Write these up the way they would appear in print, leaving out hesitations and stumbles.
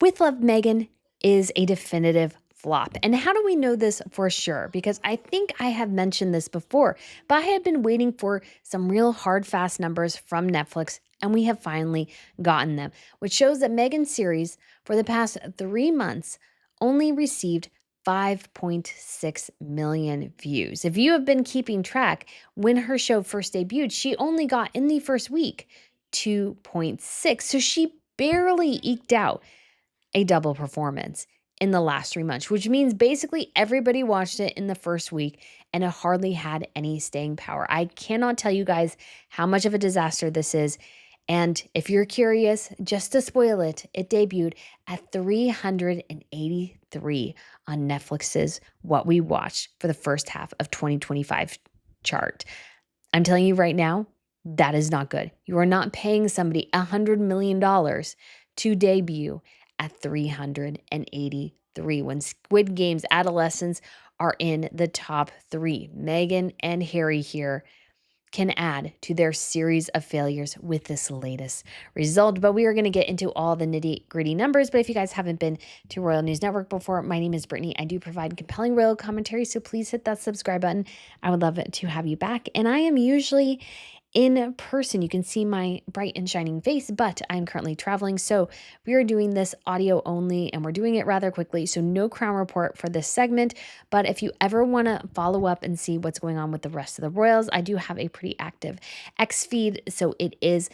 With Love, Megan is a definitive flop. And how do we know this for sure? Because I think I have mentioned this before, but I had been waiting for some real hard, fast numbers from Netflix, and we have finally gotten them, which shows that Megan's series for the past 3 months only received 5.6 million views. If you have been keeping track, when her show first debuted, she only got in the first week 2.6. So she barely eked out a double performance in the last 3 months, which means basically everybody watched it in the first week and it hardly had any staying power. I cannot tell you guys how much of a disaster this is. And if you're curious, just to spoil it, it debuted at 383 on Netflix's What We Watched for the first half of 2025 chart. I'm telling you right now, that is not good. You are not paying somebody $100 million to debut at 383 when Squid Game's adolescents are in the top three. Meghan and Harry here can add to their series of failures with this latest result. But we are going to get into all the nitty-gritty numbers. But if you guys haven't been to Royal News Network before, my name is Brittany. I do provide compelling royal commentary, so please hit that subscribe button. I would love to have you back. And I am usually in person. You can see my bright and shining face, but I'm currently traveling. So we are doing this audio only and we're doing it rather quickly. So no crown report for this segment. But if you ever want to follow up and see what's going on with the rest of the royals, I do have a pretty active X feed. So it is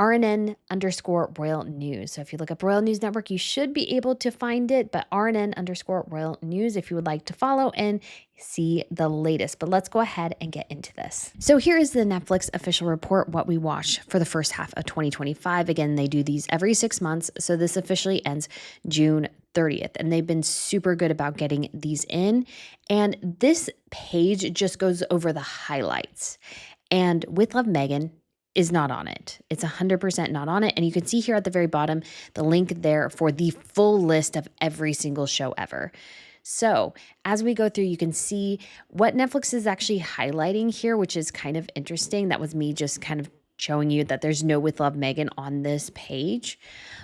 RNN_Royal News. So if you look up Royal News Network, you should be able to find it, but RNN_Royal News if you would like to follow and see the latest. But let's go ahead and get into this. So here is the Netflix official report, what we watched for the first half of 2025. Again, they do these every 6 months. So this officially ends June 30th. And they've been super good about getting these in. And this page just goes over the highlights. And With Love, Megan is not on it. It's 100% not on it. And you can see here at the very bottom, the link there for the full list of every single show ever. So as we go through, you can see what Netflix is actually highlighting here, which is kind of interesting. That was me just kind of showing you that there's no With Love, Megan on this page.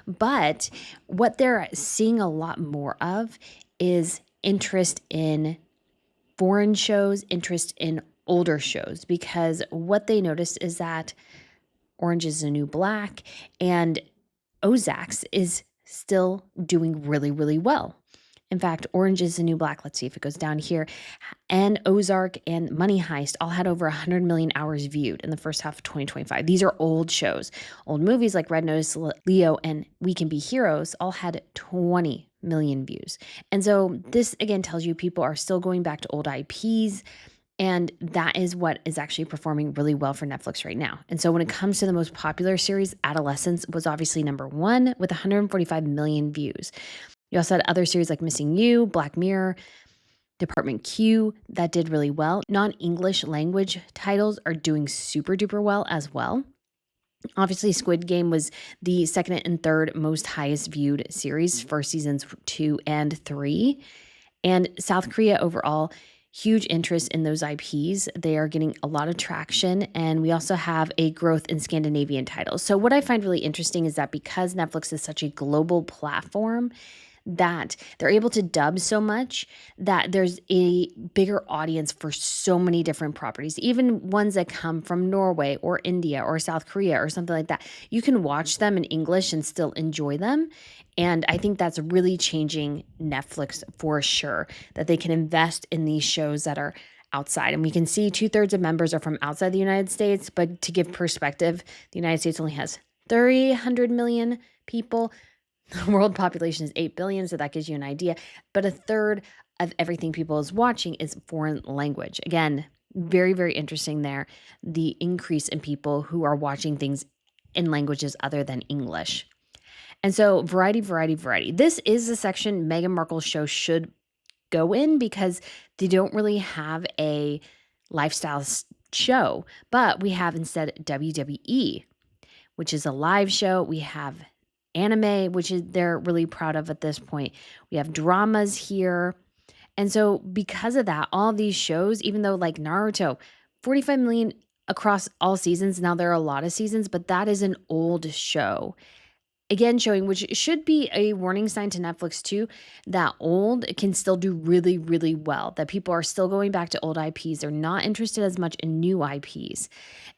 But what they're seeing a lot more of is interest in foreign shows, interest in older shows, because what they noticed is that Orange is the New Black and Ozarks is still doing really, really well. In fact, Orange is the New Black, let's see if it goes down here, and Ozark and Money Heist all had over 100 million hours viewed in the first half of 2025. These are old shows. Old movies like Red Notice, Leo, and We Can Be Heroes all had 20 million views. And so this, again, tells you people are still going back to old IPs. And that is what is actually performing really well for Netflix right now. And so when it comes to the most popular series, Adolescence was obviously number one with 145 million views. You also had other series like Missing You, Black Mirror, Department Q that did really well. Non-English language titles are doing super duper well as well. Obviously, Squid Game was the second and third most highest viewed series for seasons 2 and 3. And South Korea overall, huge interest in those IPs. They are getting a lot of traction. And we also have a growth in Scandinavian titles. So what I find really interesting is that because Netflix is such a global platform, that they're able to dub so much that there's a bigger audience for so many different properties, even ones that come from Norway or India or South Korea or something like that. You can watch them in English and still enjoy them. And I think that's really changing Netflix for sure, that they can invest in these shows that are outside. And we can see 2/3 of members are from outside the United States. But to give perspective, the United States only has 300 million people. The world population is 8 billion, so that gives you an idea. But 1/3 of everything people is watching is foreign language. Again, very, very interesting there. The increase in people who are watching things in languages other than English. And so variety, variety, variety. This is the section Meghan Markle's show should go in because they don't really have a lifestyle show. But we have instead WWE, which is a live show. We have anime, which is they're really proud of at this point. We have dramas here. And so because of that, all these shows, even though like Naruto, 45 million across all seasons, now there are a lot of seasons, but that is an old show. Again, showing, which should be a warning sign to Netflix too, that old can still do really, really well, that people are still going back to old IPs. They're not interested as much in new IPs.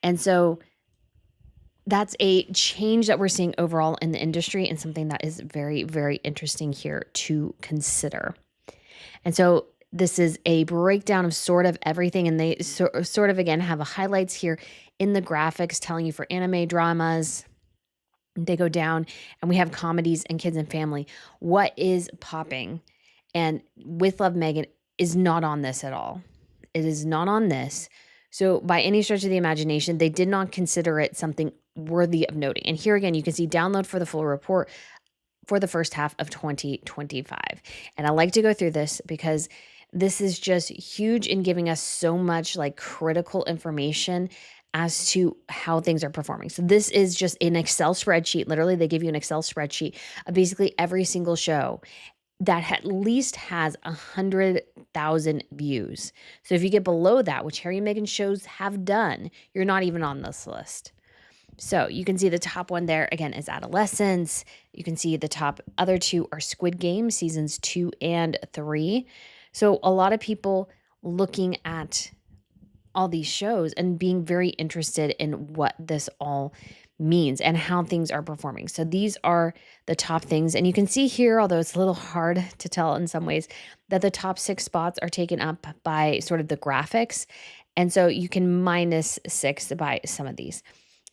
And so that's a change that we're seeing overall in the industry, and something that is very, very interesting here to consider. And so this is a breakdown of sort of everything, and they sort of, again, have a highlights here in the graphics telling you for anime, dramas. They go down, and we have comedies and kids and family. What is popping? And With Love Meghan is not on this at all. It is not on this. So by any stretch of the imagination, they did not consider it something worthy of noting. And here again, you can see download for the full report for the first half of 2025. And I like to go through this because this is just huge in giving us so much like critical information as to how things are performing. So this is just an Excel spreadsheet. Literally, they give you an Excel spreadsheet of basically every single show that at least has 100,000 views. So if you get below that, which Harry and Meghan shows have done, you're not even on this list. So you can see the top one there, again, is Adolescence. You can see the top other two are Squid Game, seasons 2 and 3. So a lot of people looking at all these shows and being very interested in what this all means and how things are performing. So these are the top things. And you can see here, although it's a little hard to tell in some ways, that the top 6 spots are taken up by sort of the graphics. And so you can -6 by some of these.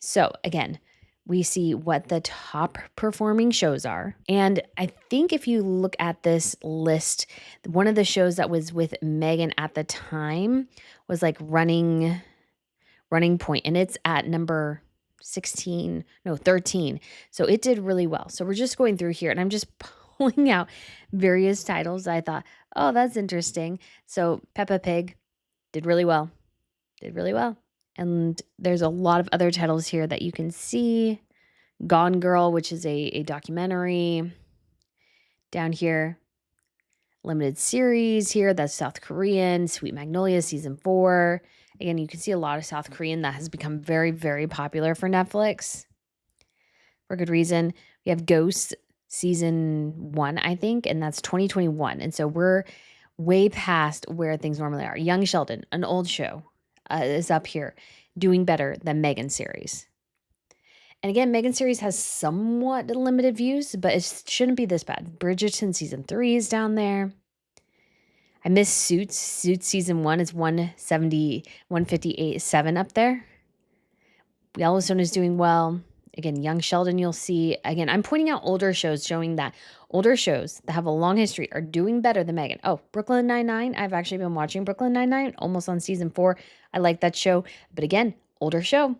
So again, we see what the top performing shows are. And I think if you look at this list, one of the shows that was with Meghan at the time was like Running Point, and it's at number 13. So it did really well. So we're just going through here, and I'm just pulling out various titles. I thought, oh, that's interesting. So Peppa Pig did really well. And there's a lot of other titles here that you can see. Gone Girl, which is a documentary. Down here, limited series here, that's South Korean. Sweet Magnolia, season 4. Again, you can see a lot of South Korean that has become very, very popular for Netflix for good reason. We have Ghosts, season 1, I think, and that's 2021. And so we're way past where things normally are. Young Sheldon, an old show, is up here, doing better than Meghan series. And again, Meghan series has somewhat limited views, but it shouldn't be this bad. Bridgerton season 3 is down there. I miss Suits. Suits season 1 is 158.7 up there. Yellowstone is doing well. Again, Young Sheldon, you'll see. Again, I'm pointing out older shows, showing that older shows that have a long history are doing better than Meghan. Oh, Brooklyn Nine-Nine. I've actually been watching Brooklyn Nine-Nine, almost on season 4. I like that show. But again, older show.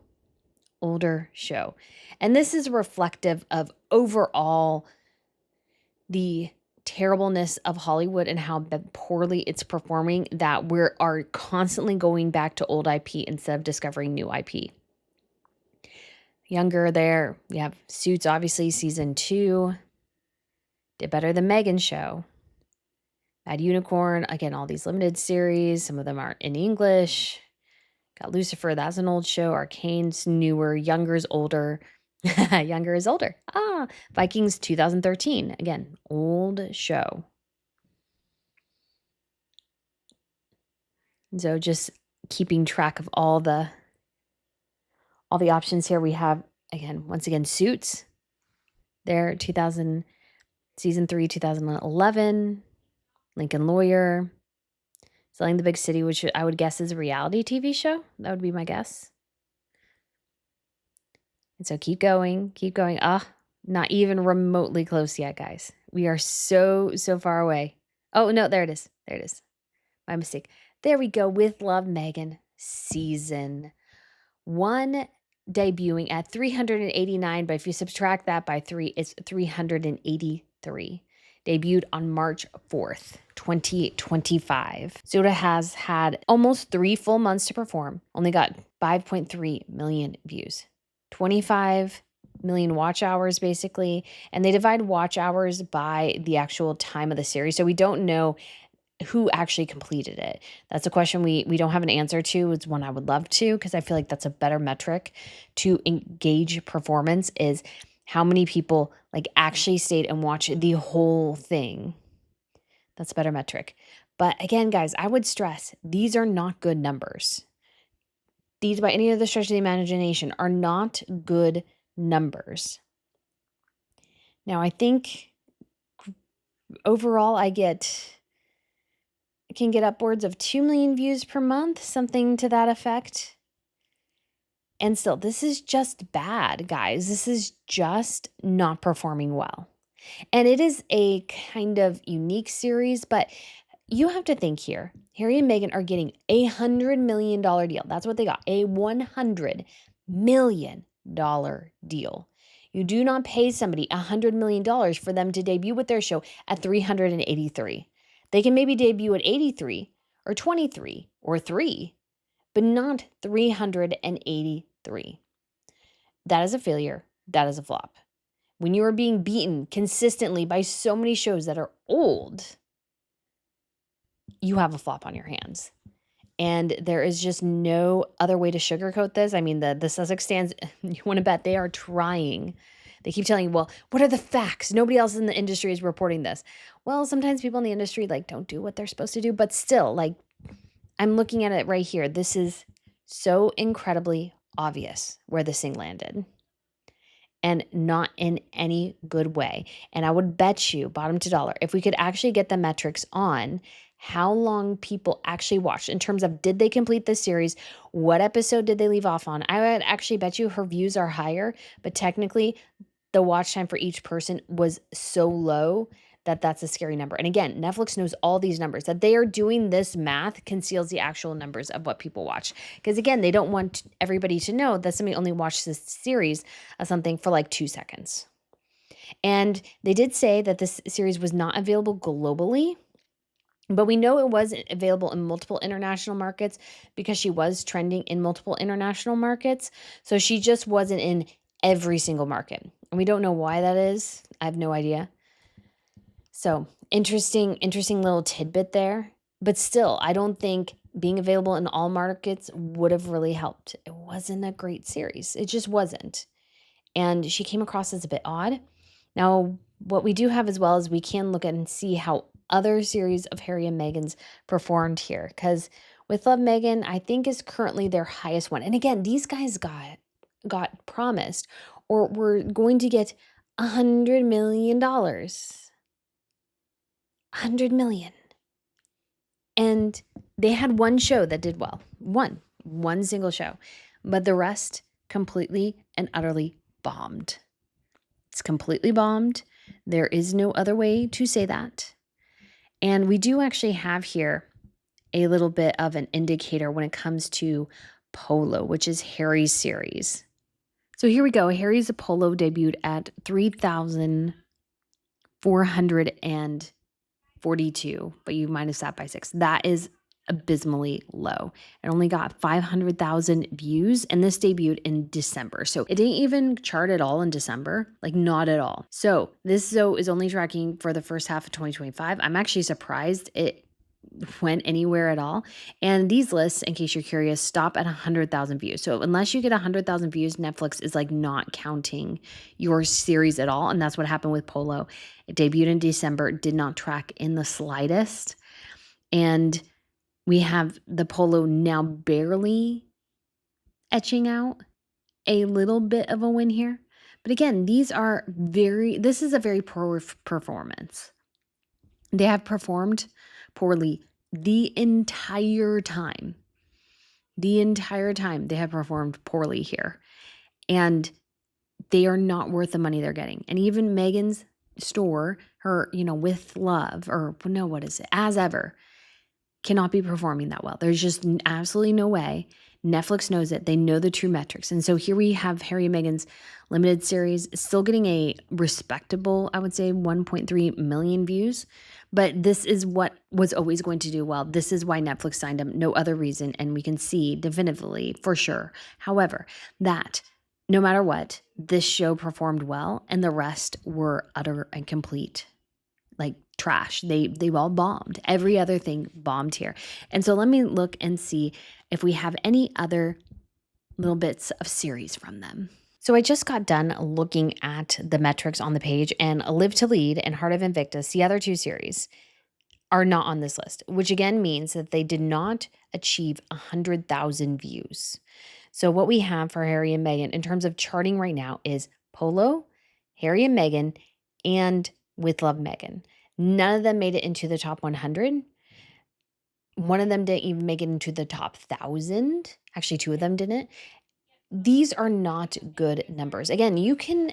And this is reflective of overall the terribleness of Hollywood and how poorly it's performing, that we are constantly going back to old IP instead of discovering new IP. Younger there, we have Suits, obviously, season 2. Did better than Meghan show. Bad Unicorn, again, all these limited series. Some of them are in English. Got Lucifer, that's an old show. Arcane's newer. Younger's older. Younger is older. Vikings 2013. Again, old show. So just keeping track of all the options here. We have, once again, Suits. There, season 3, 2011. Lincoln Lawyer. Selling the Big City, which I would guess is a reality TV show. That would be my guess. And so keep going. Not even remotely close yet, guys. We are so far away. Oh, no, there it is. My mistake. There we go. With Love, Meghan, season 1, debuting at 389. But if you subtract that by 3, it's 383. Debuted on March 4th, 2025. So it has had almost 3 full months to perform. Only got 5.3 million views. 25 million watch hours, basically. And they divide watch hours by the actual time of the series. So we don't know who actually completed it. That's a question we don't have an answer to. It's one I would love to, because I feel like that's a better metric to engage performance, is How many people like actually stayed and watched the whole thing? That's a better metric. But again, guys, I would stress these are not good numbers. These, by any other stretch of the imagination, are not good numbers. Now, I think overall I can get upwards of 2 million views per month, something to that effect. And still, this is just bad, guys. This is just not performing well. And it is a kind of unique series, but you have to think here. Harry and Meghan are getting a $100 million deal. That's what they got, a $100 million deal. You do not pay somebody $100 million for them to debut with their show at 383. They can maybe debut at 83 or 23 or 3, but not 383. That is a failure. That is a flop. When you are being beaten consistently by so many shows that are old, you have a flop on your hands. And there is just no other way to sugarcoat this. I mean, the Sussex stands, you want to bet they are trying. They keep telling you, well, what are the facts? Nobody else in the industry is reporting this. Well, sometimes people in the industry don't do what they're supposed to do, but still, I'm looking at it right here. This is so incredibly obvious where this thing landed, and not in any good way. And I would bet you, bottom to dollar, if we could actually get the metrics on how long people actually watched in terms of did they complete the series, what episode did they leave off on, I would actually bet you her views are higher, but technically the watch time for each person was so low that that's a scary number. And again, Netflix knows all these numbers. That they are doing this math conceals the actual numbers of what people watch. Because again, they don't want everybody to know that somebody only watched this series of something for 2 seconds. And they did say that this series was not available globally, but we know it was available in multiple international markets because she was trending in multiple international markets. So she just wasn't in every single market. And we don't know why that is. I have no idea. So interesting little tidbit there. But still, I don't think being available in all markets would have really helped. It wasn't a great series. It just wasn't. And she came across as a bit odd. Now, what we do have as well is we can look at and see how other series of Harry and Meghan's performed here. Because With Love, Meghan, I think is currently their highest one. And again, these guys got promised or were going to get $100 million. $100 million. And they had one show that did well. One single show. But the rest completely and utterly bombed. It's completely bombed. There is no other way to say that. And we do actually have here a little bit of an indicator when it comes to Polo, which is Harry's series. So here we go. Harry's Polo debuted at 3,442, but you minus that by 6. That is abysmally low. It only got 500,000 views, and this debuted in December. So it didn't even chart at all in December, not at all. So this is only tracking for the first half of 2025. I'm actually surprised it went anywhere at all. And these lists, in case you're curious, stop at 100,000 views. So unless you get 100,000 views, Netflix is not counting your series at all. And that's what happened with Polo. It debuted in December, did not track in the slightest. And we have the Polo now barely etching out a little bit of a win here. But again, this is a very poor performance. They have performed poorly the entire time. The entire time they have performed poorly here. And they are not worth the money they're getting. And even Meghan's store, her, With Love, or no, what is it? As Ever, cannot be performing that well. There's just absolutely no way. Netflix knows it. They know the true metrics. And so here we have Harry and Meghan's limited series still getting a respectable, I would say, 1.3 million views. But this is what was always going to do well. This is why Netflix signed them. No other reason. And we can see definitively for sure, however, that no matter what, this show performed well and the rest were utter and complete trash. They all bombed. Every other thing bombed here. And so let me look and see if we have any other little bits of series from them. So I just got done looking at the metrics on the page, and Live to Lead and Heart of Invictus, the other two series, are not on this list, which again means that they did not achieve 100,000 views. So what we have for Harry and Meghan in terms of charting right now is Polo, Harry and Meghan, and With Love Meghan. None of them made it into the top 100. One of them didn't even make it into the top 1,000. Actually, two of them didn't. These are not good numbers. Again, you can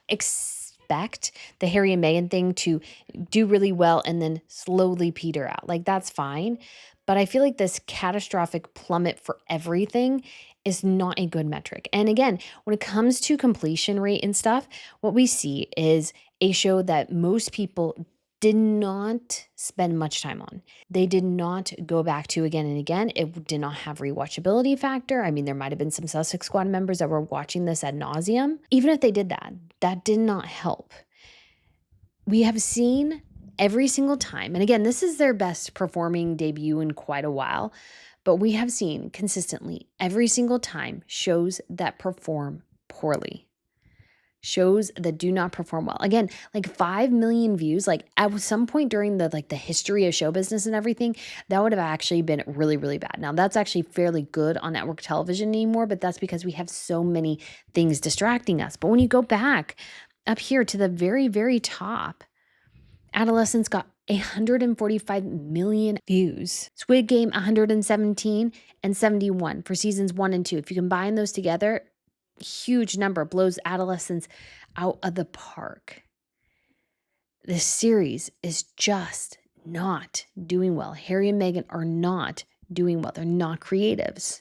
expect the Harry and Meghan thing to do really well and then slowly peter out. Like, that's fine. But I feel like this catastrophic plummet for everything is not a good metric. And again, when it comes to completion rate and stuff, what we see is a show that most people did not spend much time on. They did not go back to again and again. It did not have rewatchability factor. I mean, there might have been some Sussex Squad members that were watching this ad nauseum. Even if they did that, that did not help. We have seen every single time, and again, this is their best performing debut in quite a while, but we have seen consistently every single time shows that perform poorly. Shows that do not perform well. Again, like 5 million views, like at some point during the history of show business and everything, that would have actually been really, really bad. Now that's actually fairly good on network television anymore, but that's because we have so many things distracting us. But when you go back up here to the very, very top, Adolescents got 145 million views. Squid Game 117 and 71 for seasons 1 and 2. If you combine those together, huge number, blows Adolescents out of the park. This series is just not doing well. Harry and Meghan are not doing well. They're not creatives.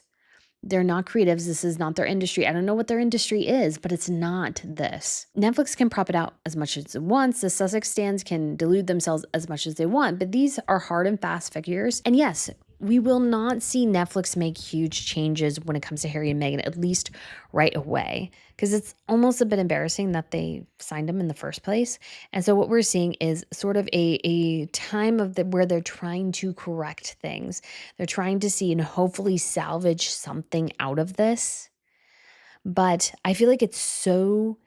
They're not creatives. This is not their industry. I don't know what their industry is, but it's not this. Netflix can prop it out as much as it wants. The Sussex stands can delude themselves as much as they want, but these are hard and fast figures. And yes, we will not see Netflix make huge changes when it comes to Harry and Meghan, at least right away, because it's almost a bit embarrassing that they signed them in the first place. And so what we're seeing is sort of a time of where they're trying to correct things. They're trying to see and hopefully salvage something out of this. But I feel like it's so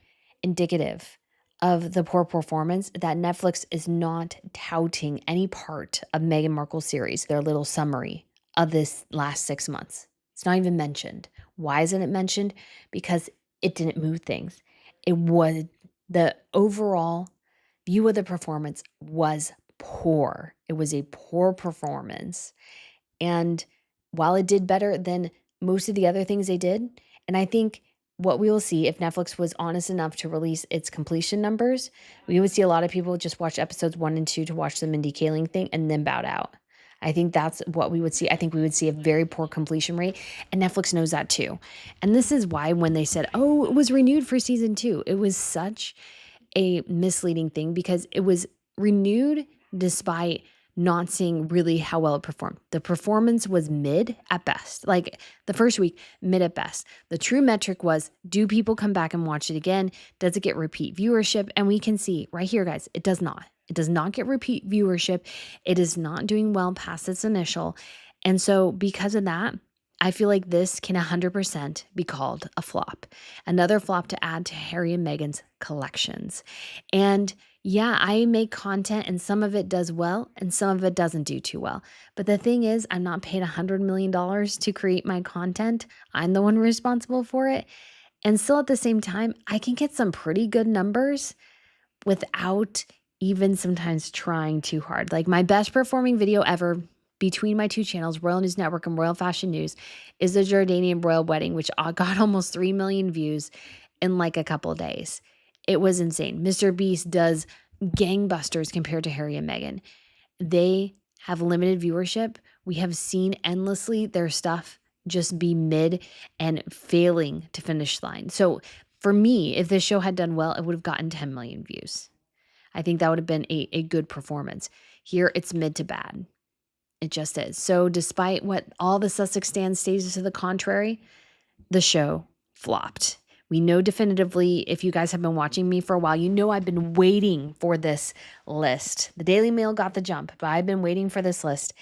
indicative of the poor performance that Netflix is not touting any part of Meghan Markle's series, their little summary of this last 6 months. It's not even mentioned. Why isn't it mentioned? Because it didn't move things. It was the overall view of the performance was poor. It was a poor performance. And while it did better than most of the other things they did, and I think what we will see if Netflix was honest enough to release its completion numbers, we would see a lot of people just watch episodes 1 and 2 to watch the Mindy Kaling thing and then bowed out. I think that's what we would see. I think we would see a very poor completion rate, and Netflix knows that too. And this is why when they said, oh, it was renewed for season 2, it was such a misleading thing because it was renewed despite not seeing really how well it performed. The performance was mid at best. Like the first week, mid at best. The true metric was, do people come back and watch it again? Does it get repeat viewership? And we can see right here, guys, it does not. It does not get repeat viewership. It is not doing well past its initial. And so because of that, I feel like this can 100% be called a flop. Another flop to add to Harry and Meghan's collections. And yeah, I make content and some of it does well and some of it doesn't do too well. But the thing is, I'm not paid $100 million to create my content. I'm the one responsible for it. And still at the same time, I can get some pretty good numbers without even sometimes trying too hard. Like my best performing video ever between my two channels, Royal News Network and Royal Fashion News, is the Jordanian Royal Wedding, which got almost 3 million views in like a couple of days. It was insane. Mr. Beast does gangbusters compared to Harry and Meghan. They have limited viewership. We have seen endlessly their stuff just be mid and failing to finish line. So for me, if this show had done well, it would have gotten 10 million views. I think that would have been a good performance. Here, it's mid to bad. It just is. So despite what all the Sussex stands stated to the contrary, the show flopped. We know definitively, if you guys have been watching me for a while, you know I've been waiting for this list. The Daily Mail got the jump, but I've been waiting for this list.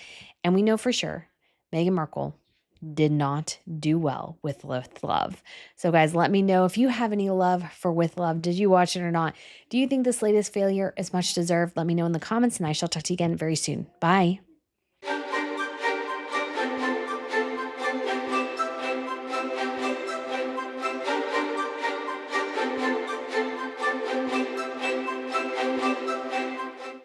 And we know for sure Meghan Markle did not do well with Love. So guys, let me know if you have any love for With Love. Did you watch it or not? Do you think this latest failure is much deserved? Let me know in the comments, and I shall talk to you again very soon. Bye.